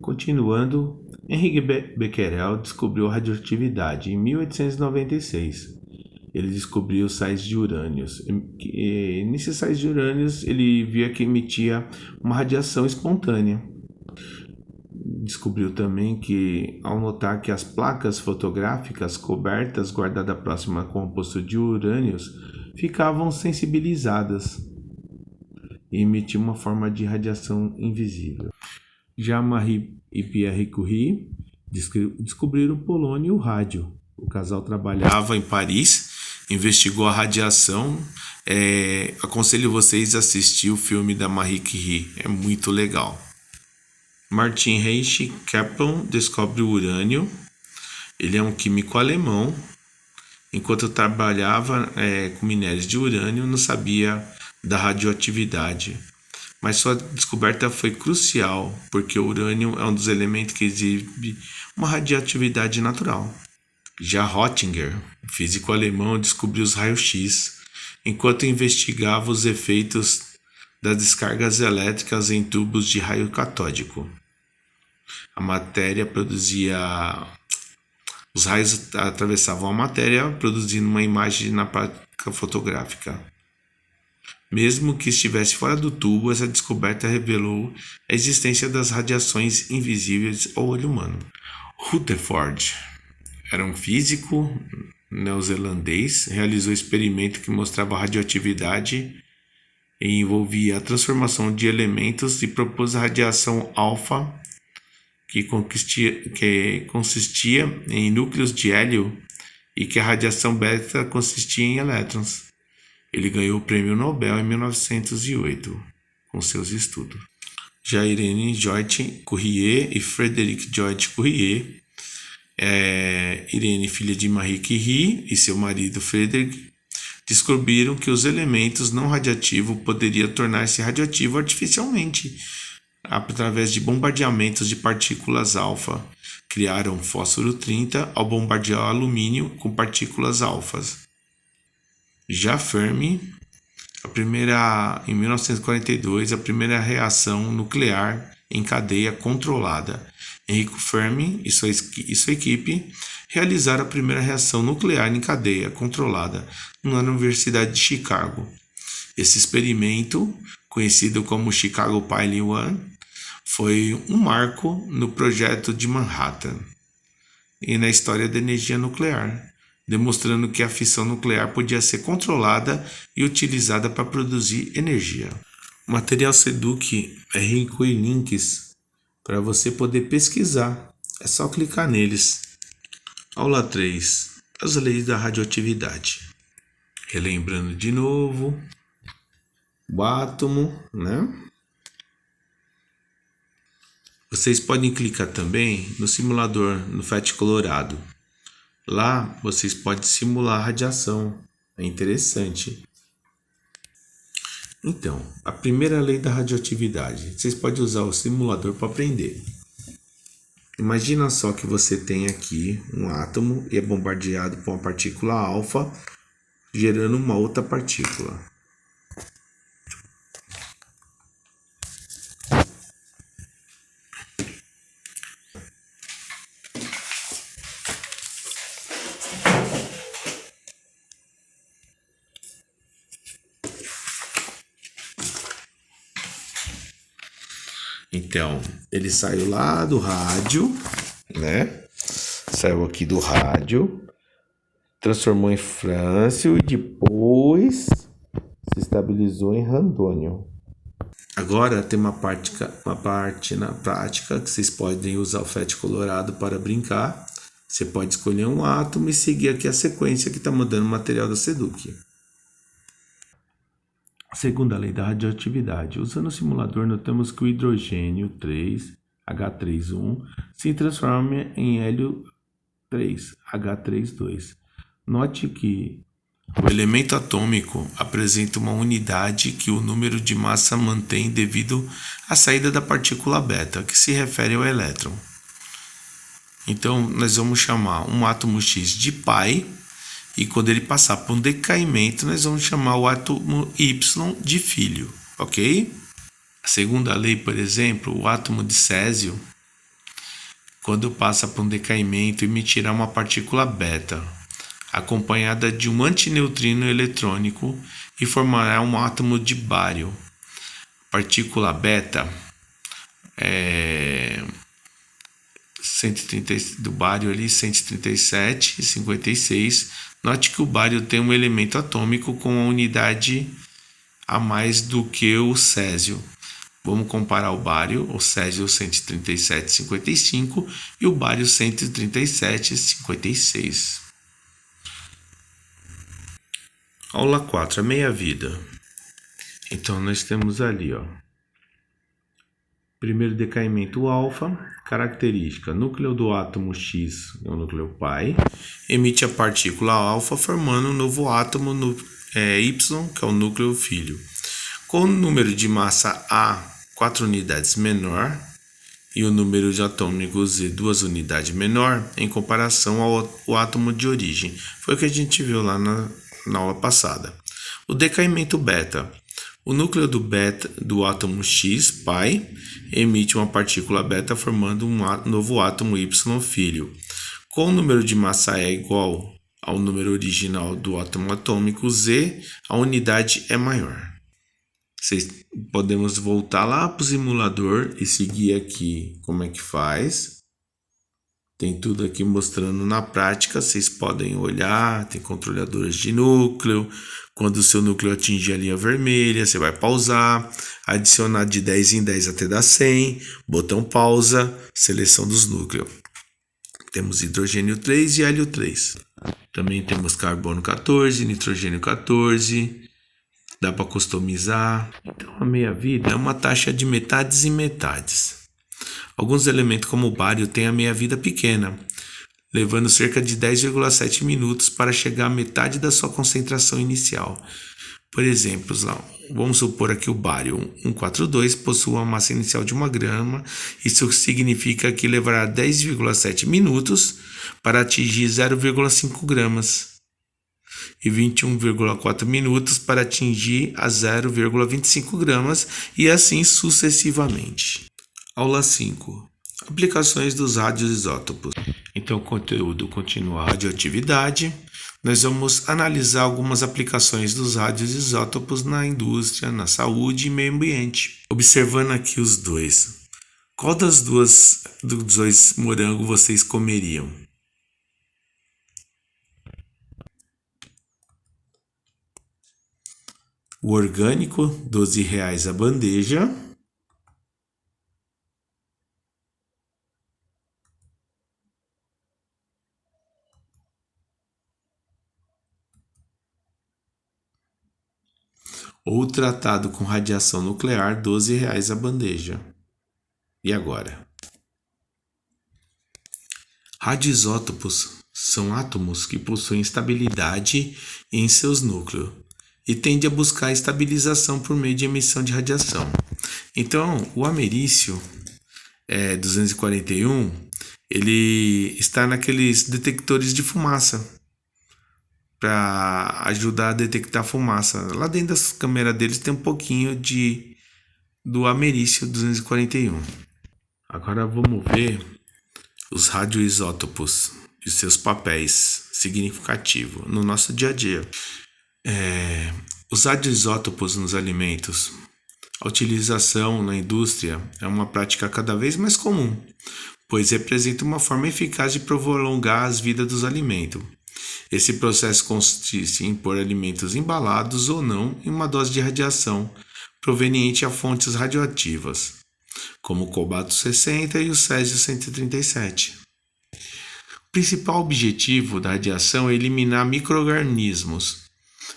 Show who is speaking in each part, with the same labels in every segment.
Speaker 1: Continuando, Henri Becquerel descobriu a radioatividade em 1896. Ele descobriu os sais de urânios. Nesses sais de urânios, ele via que emitia uma radiação espontânea. Descobriu também que, ao notar que as placas fotográficas cobertas guardadas próxima ao composto de urânios ficavam sensibilizadas e emitiam uma forma de radiação invisível. Já Marie e Pierre Curie descobriram o polônio e o rádio. O casal trabalhava em Paris, investigou a radiação. Aconselho vocês a assistir o filme da Marie Curie, é muito legal. Martin Heinrich Kaplan descobre o urânio. Ele é um químico alemão. Enquanto trabalhava com minérios de urânio, não sabia da radioatividade. Mas sua descoberta foi crucial, porque o urânio é um dos elementos que exibe uma radioatividade natural. Já Röntgen, físico alemão, descobriu os raios-x, enquanto investigava os efeitos das descargas elétricas em tubos de raio catódico. A matéria produzia... Os raios atravessavam a matéria, produzindo uma imagem na placa fotográfica. Mesmo que estivesse fora do tubo, essa descoberta revelou a existência das radiações invisíveis ao olho humano. Rutherford era um físico neozelandês, realizou um experimento que mostrava a radioatividade e envolvia a transformação de elementos e propôs a radiação alfa, que consistia em núcleos de hélio, e que a radiação beta consistia em elétrons. Ele ganhou o Prêmio Nobel em 1908 com seus estudos. Já Irene Joyce Courrier e Frédéric Joyce Courrier, Irene, filha de Marie Curie, e seu marido Frédéric, descobriram que os elementos não radioativos poderiam tornar-se radioativos artificialmente, através de bombardeamentos de partículas alfa. Criaram fósforo 30 ao bombardear o alumínio com partículas alfas. Já Fermi, em 1942, a primeira reação nuclear em cadeia controlada. Enrico Fermi e sua equipe realizaram a primeira reação nuclear em cadeia controlada na Universidade de Chicago. Esse experimento, conhecido como Chicago Pilot 1, foi um marco no projeto de Manhattan e na história da energia nuclear, demonstrando que a fissão nuclear podia ser controlada e utilizada para produzir energia. O material Seduc é rico em links para você poder pesquisar. É só clicar neles. Aula 3. As leis da radioatividade. Relembrando de novo o átomo, né? Vocês podem clicar também no simulador no FET Colorado. Lá vocês podem simular a radiação. É interessante. Então, a primeira lei da radioatividade. Vocês podem usar o simulador para aprender. Imagina só que você tem aqui um átomo e é bombardeado por uma partícula alfa, gerando uma outra partícula. Então, ele saiu lá do rádio, né? Saiu aqui do rádio, transformou em frâncio e depois se estabilizou em randônio. Agora tem uma parte na prática que vocês podem usar o FET Colorado para brincar. Você pode escolher um átomo e seguir aqui a sequência que está mandando o material da Seduc. Segunda lei da radioatividade. Usando o simulador, notamos que o hidrogênio 3, H3.1, se transforma em hélio 3, H3.2. Note que o elemento atômico apresenta uma unidade que o número de massa mantém devido à saída da partícula beta, que se refere ao elétron. Então, nós vamos chamar um átomo X de pi, e quando ele passar por um decaimento, nós vamos chamar o átomo Y de filho, ok? A segunda lei, por exemplo, o átomo de césio quando passa por um decaimento, emitirá uma partícula beta, acompanhada de um antineutrino eletrônico e formará um átomo de bário. Partícula beta 130 do bário ali, 137 e 56. Note que o bário tem um elemento atômico com uma unidade a mais do que o césio. Vamos comparar o bário, o césio 137,55 e o bário 137,56. Aula 4, a meia-vida. Então nós temos ali, primeiro decaimento alfa, característica, núcleo do átomo X é o núcleo pai, emite a partícula alfa formando um novo átomo no Y, que é o núcleo filho. Com o número de massa A 4 unidades menor e o número de atômicos Z 2 unidades menor em comparação ao átomo de origem. Foi o que a gente viu lá na aula passada. O decaimento beta. O núcleo do átomo X, pai, emite uma partícula beta formando um novo átomo Y filho. Com o número de massa E igual ao número original do átomo atômico Z, a unidade é maior. Podemos voltar lá para o simulador e seguir aqui como é que faz. Tem tudo aqui mostrando na prática, vocês podem olhar, tem controladores de núcleo. Quando o seu núcleo atingir a linha vermelha, você vai pausar, adicionar de 10 em 10 até dar 100, botão pausa, seleção dos núcleos. Temos hidrogênio 3 e hélio 3. Também temos carbono 14, nitrogênio 14. Dá para customizar. Então a meia-vida é uma taxa de metades e metades. Alguns elementos como o bário têm a meia-vida pequena, levando cerca de 10,7 minutos para chegar à metade da sua concentração inicial. Por exemplo, vamos supor aqui o bário 142 possui uma massa inicial de 1 grama. Isso significa que levará 10,7 minutos para atingir 0,5 gramas. E 21,4 minutos para atingir a 0,25 gramas e assim sucessivamente. Aula 5. Aplicações dos radioisótopos. Então, o conteúdo continua a radioatividade. Nós vamos analisar algumas aplicações dos radioisótopos na indústria, na saúde e meio ambiente. Observando aqui os dois. Qual dos dois morangos vocês comeriam? O orgânico, R$ 12 a bandeja. Ou tratado com radiação nuclear, R$ 12 a bandeja. E agora? Radioisótopos são átomos que possuem estabilidade em seus núcleos e tendem a buscar estabilização por meio de emissão de radiação. Então, o americium 241, ele está naqueles detectores de fumaça para ajudar a detectar fumaça. Lá dentro das câmeras deles tem um pouquinho do americium 241. Agora vamos ver os radioisótopos e seus papéis significativos no nosso dia a dia. Os radioisótopos nos alimentos. A utilização na indústria é uma prática cada vez mais comum, pois representa uma forma eficaz de prolongar as vidas dos alimentos. Esse processo consiste em pôr alimentos embalados ou não em uma dose de radiação proveniente a fontes radioativas, como o cobalto 60 e o césio 137. O principal objetivo da radiação é eliminar micro-organismos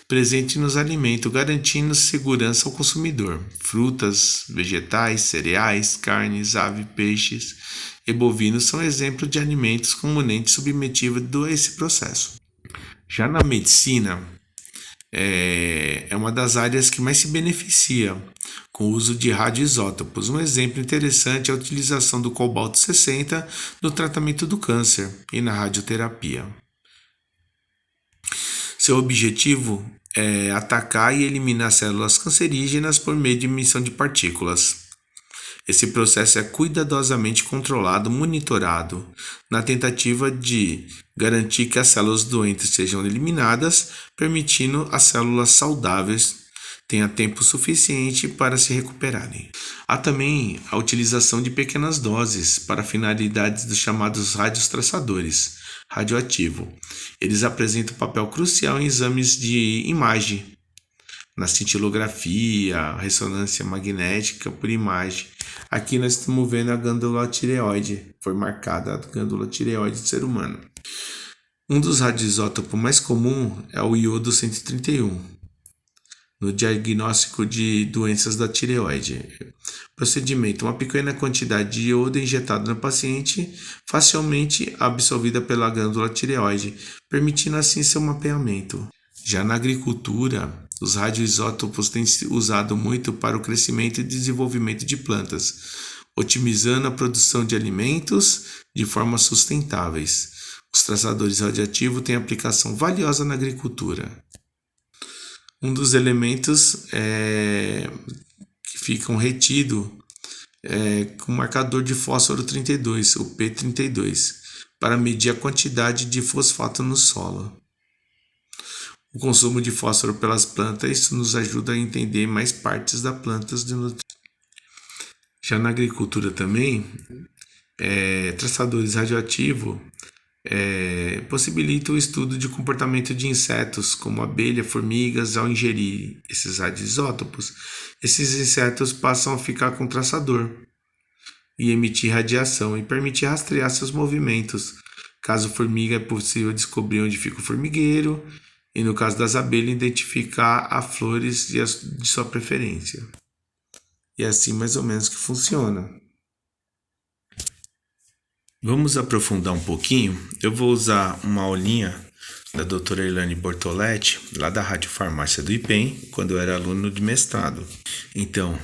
Speaker 1: presentes nos alimentos, garantindo segurança ao consumidor. Frutas, vegetais, cereais, carnes, aves, peixes e bovinos são exemplos de alimentos comumente submetidos a esse processo. Já na medicina, é uma das áreas que mais se beneficia com o uso de radioisótopos. Um exemplo interessante é a utilização do cobalto 60 no tratamento do câncer e na radioterapia. Seu objetivo é atacar e eliminar células cancerígenas por meio de emissão de partículas. Esse processo é cuidadosamente controlado, monitorado, na tentativa de garantir que as células doentes sejam eliminadas, permitindo às células saudáveis tenha tempo suficiente para se recuperarem. Há também a utilização de pequenas doses para finalidades dos chamados radiotraçadores radioativo. Eles apresentam um papel crucial em exames de imagem, na cintilografia, ressonância magnética por imagem. Aqui nós estamos vendo a glândula tireoide, foi marcada a glândula tireoide do ser humano. Um dos radioisótopos mais comum é o iodo 131, no diagnóstico de doenças da tireoide. Procedimento: uma pequena quantidade de iodo injetada no paciente, facilmente absorvida pela glândula tireoide, permitindo assim seu mapeamento. Já na agricultura, os radioisótopos têm sido usados muito para o crescimento e desenvolvimento de plantas, otimizando a produção de alimentos de forma sustentáveis. Os traçadores radioativos têm aplicação valiosa na agricultura. Um dos elementos que ficam retidos com o marcador de fósforo 32, o P32, para medir a quantidade de fosfato no solo. O consumo de fósforo pelas plantas, isso nos ajuda a entender mais partes das plantas. Já na agricultura também, traçadores radioativos possibilita o estudo de comportamento de insetos, como abelha, formigas, ao ingerir esses radioisótopos. Esses insetos passam a ficar com traçador e emitir radiação e permitir rastrear seus movimentos. Caso formiga, é possível descobrir onde fica o formigueiro e, no caso das abelhas, identificar as flores de sua preferência. E é assim mais ou menos que funciona. Vamos aprofundar um pouquinho. Eu vou usar uma aulinha da doutora Elaine Bortoletti, lá da Rádio Farmácia do IPEM, quando eu era aluno de mestrado. Então,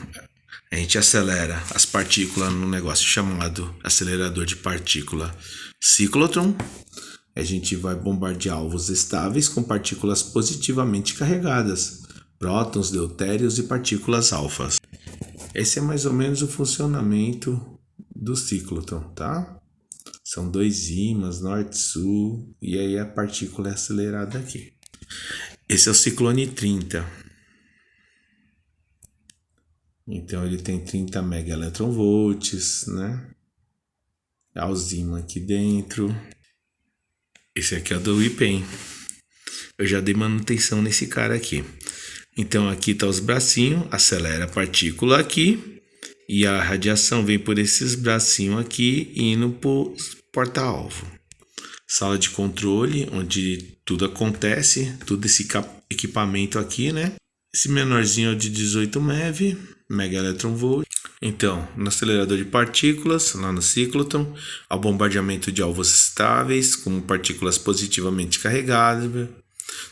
Speaker 1: a gente acelera as partículas num negócio chamado acelerador de partícula ciclotron. A gente vai bombardear alvos estáveis com partículas positivamente carregadas, prótons, deutérios e partículas alfas. Esse é mais ou menos o funcionamento do ciclotron, tá? São dois ímãs, norte-sul, e aí a partícula é acelerada aqui. Esse é o ciclone 30. Então ele tem 30 megaelectronvolts, né? Há os ímãs aqui dentro. Esse aqui é o do IPEM. Eu já dei manutenção nesse cara aqui. Então aqui tá os bracinhos, acelera a partícula aqui. E a radiação vem por esses bracinhos aqui, indo pro porta-alvo. Sala de controle, onde tudo acontece, todo esse equipamento aqui, né? Esse menorzinho é o de 18 MeV, megaelectronvolt. Então, no acelerador de partículas, lá no ciclotron, ao bombardeamento de alvos estáveis, com partículas positivamente carregadas,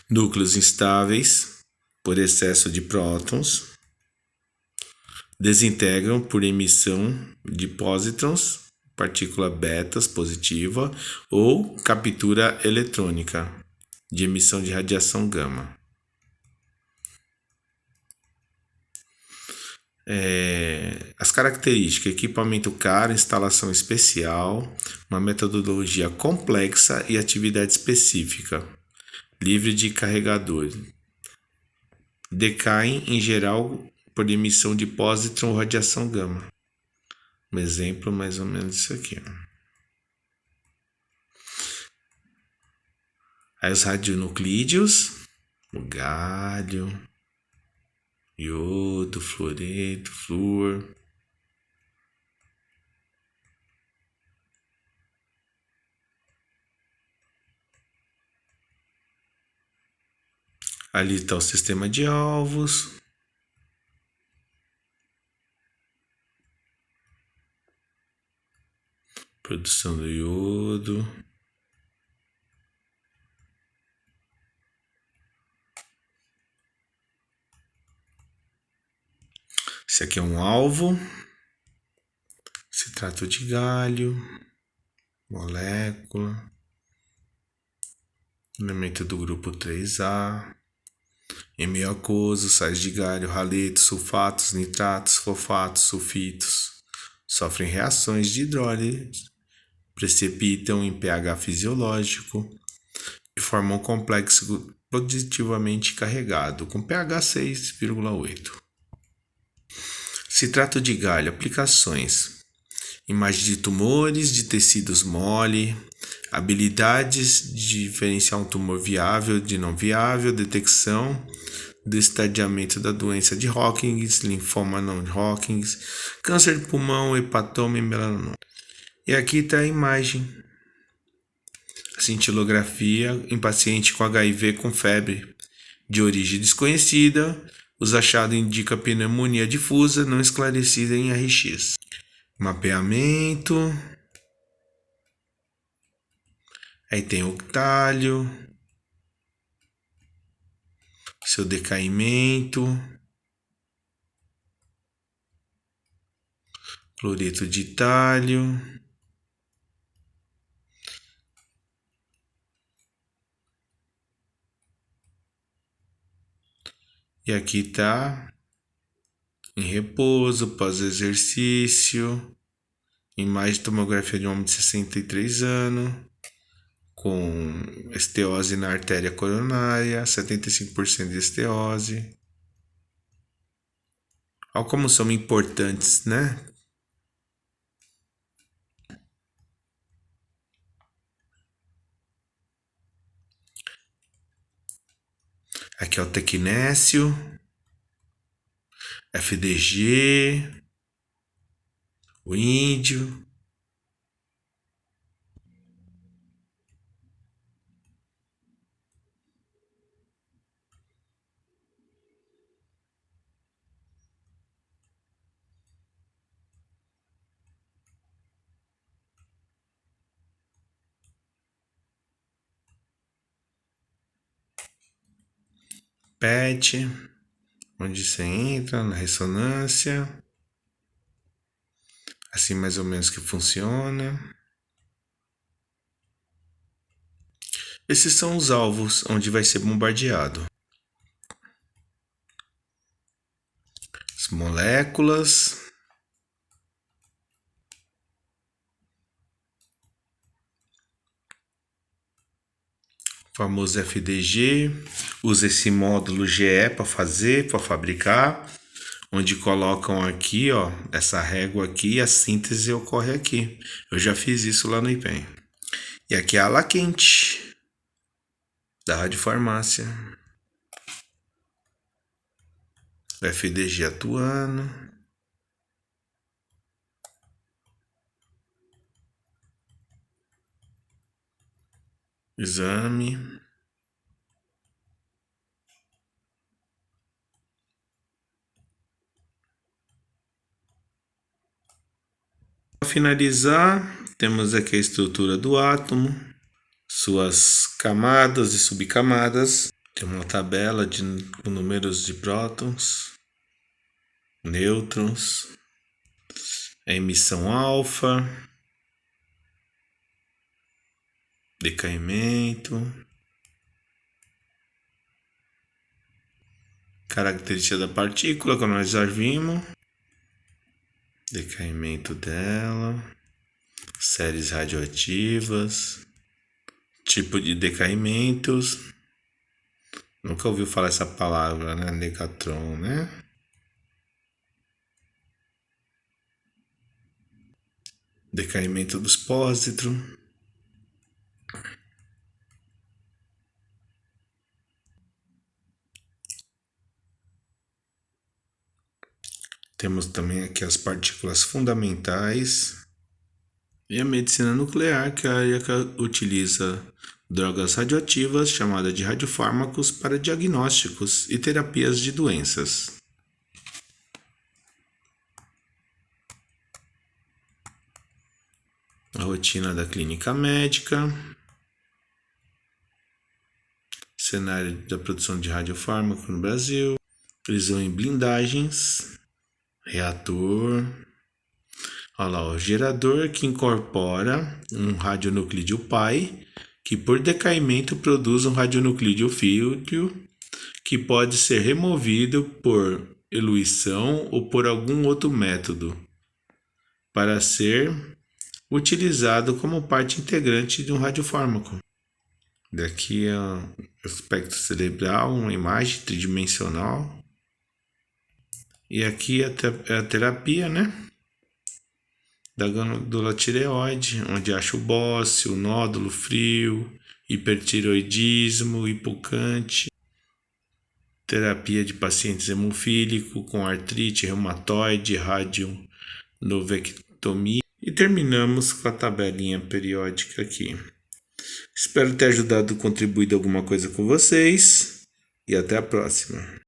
Speaker 1: núcleos instáveis, por excesso de prótons, desintegram por emissão de pósitrons, partícula betas positiva, ou captura eletrônica de emissão de radiação gama. As características: equipamento caro, instalação especial, uma metodologia complexa e atividade específica, livre de carregador. Decaem em geral por emissão de pósitron ou radiação gama. Um exemplo mais ou menos isso aqui. Aí os radionuclídeos, o galho, iodo, fluoreto, flúor. Ali está o sistema de alvos. Produção do iodo. Esse aqui é um alvo. Se trata de galho, molécula, elemento do grupo 3A, em meio aquoso, sais de galho, haletos, sulfatos, nitratos, fosfatos, sulfitos, sofrem reações de hidrólise, precipitam em pH fisiológico e formam um complexo positivamente carregado com pH 6,8. Se trata de galho, aplicações: imagem de tumores de tecidos mole, habilidades de diferenciar um tumor viável de não viável, detecção do estadiamento da doença de Hodgkin, linfoma não de Hodgkin, câncer de pulmão, hepatoma e melanoma. E aqui está a imagem. Cintilografia em paciente com HIV com febre de origem desconhecida. Os achados indicam pneumonia difusa não esclarecida em RX. Mapeamento. Aí tem o talho, seu decaimento, cloreto de talho. E aqui está em repouso, pós-exercício, imagem de tomografia de um homem de 63 anos, com esteose na artéria coronária, 75% de esteose. Olha como são importantes, né? Aqui é o tecnécio, FDG, o índio. PET, onde você entra na ressonância. Assim mais ou menos que funciona. Esses são os alvos onde vai ser bombardeado. As moléculas. O famoso FDG. Usa esse módulo GE para fabricar. Onde colocam aqui, ó, essa régua aqui e a síntese ocorre aqui. Eu já fiz isso lá no IPEM. E aqui é a ala quente da radiofarmácia. O FDG atuando. Exame. Para finalizar, temos aqui a estrutura do átomo, suas camadas e subcamadas. Tem uma tabela com números de prótons, nêutrons, a emissão alfa, decaimento, característica da partícula que nós já vimos, decaimento dela, séries radioativas, tipo de decaímentos. Nunca ouviu falar essa palavra, né? Negatron, né? Decaimento dos pósitrons. Temos também aqui as partículas fundamentais e a medicina nuclear, que é a área que utiliza drogas radioativas, chamadas de radiofármacos, para diagnósticos e terapias de doenças. A rotina da clínica médica, cenário da produção de radiofármaco no Brasil, prisão em blindagens, reator. Olha lá, o gerador que incorpora um radionuclídeo pai, que por decaimento produz um radionuclídeo filho, que pode ser removido por eluição ou por algum outro método. para ser utilizado como parte integrante de um radiofármaco. Daqui é o aspecto cerebral, uma imagem tridimensional. E aqui é a terapia, né? Da glândula tireoide, onde acha o bócio, o nódulo frio, hipertireoidismo, hipocante. Terapia de pacientes hemofílicos com artrite reumatoide, radionovectomia. E terminamos com a tabelinha periódica aqui. Espero ter ajudado, contribuído alguma coisa com vocês. E até a próxima.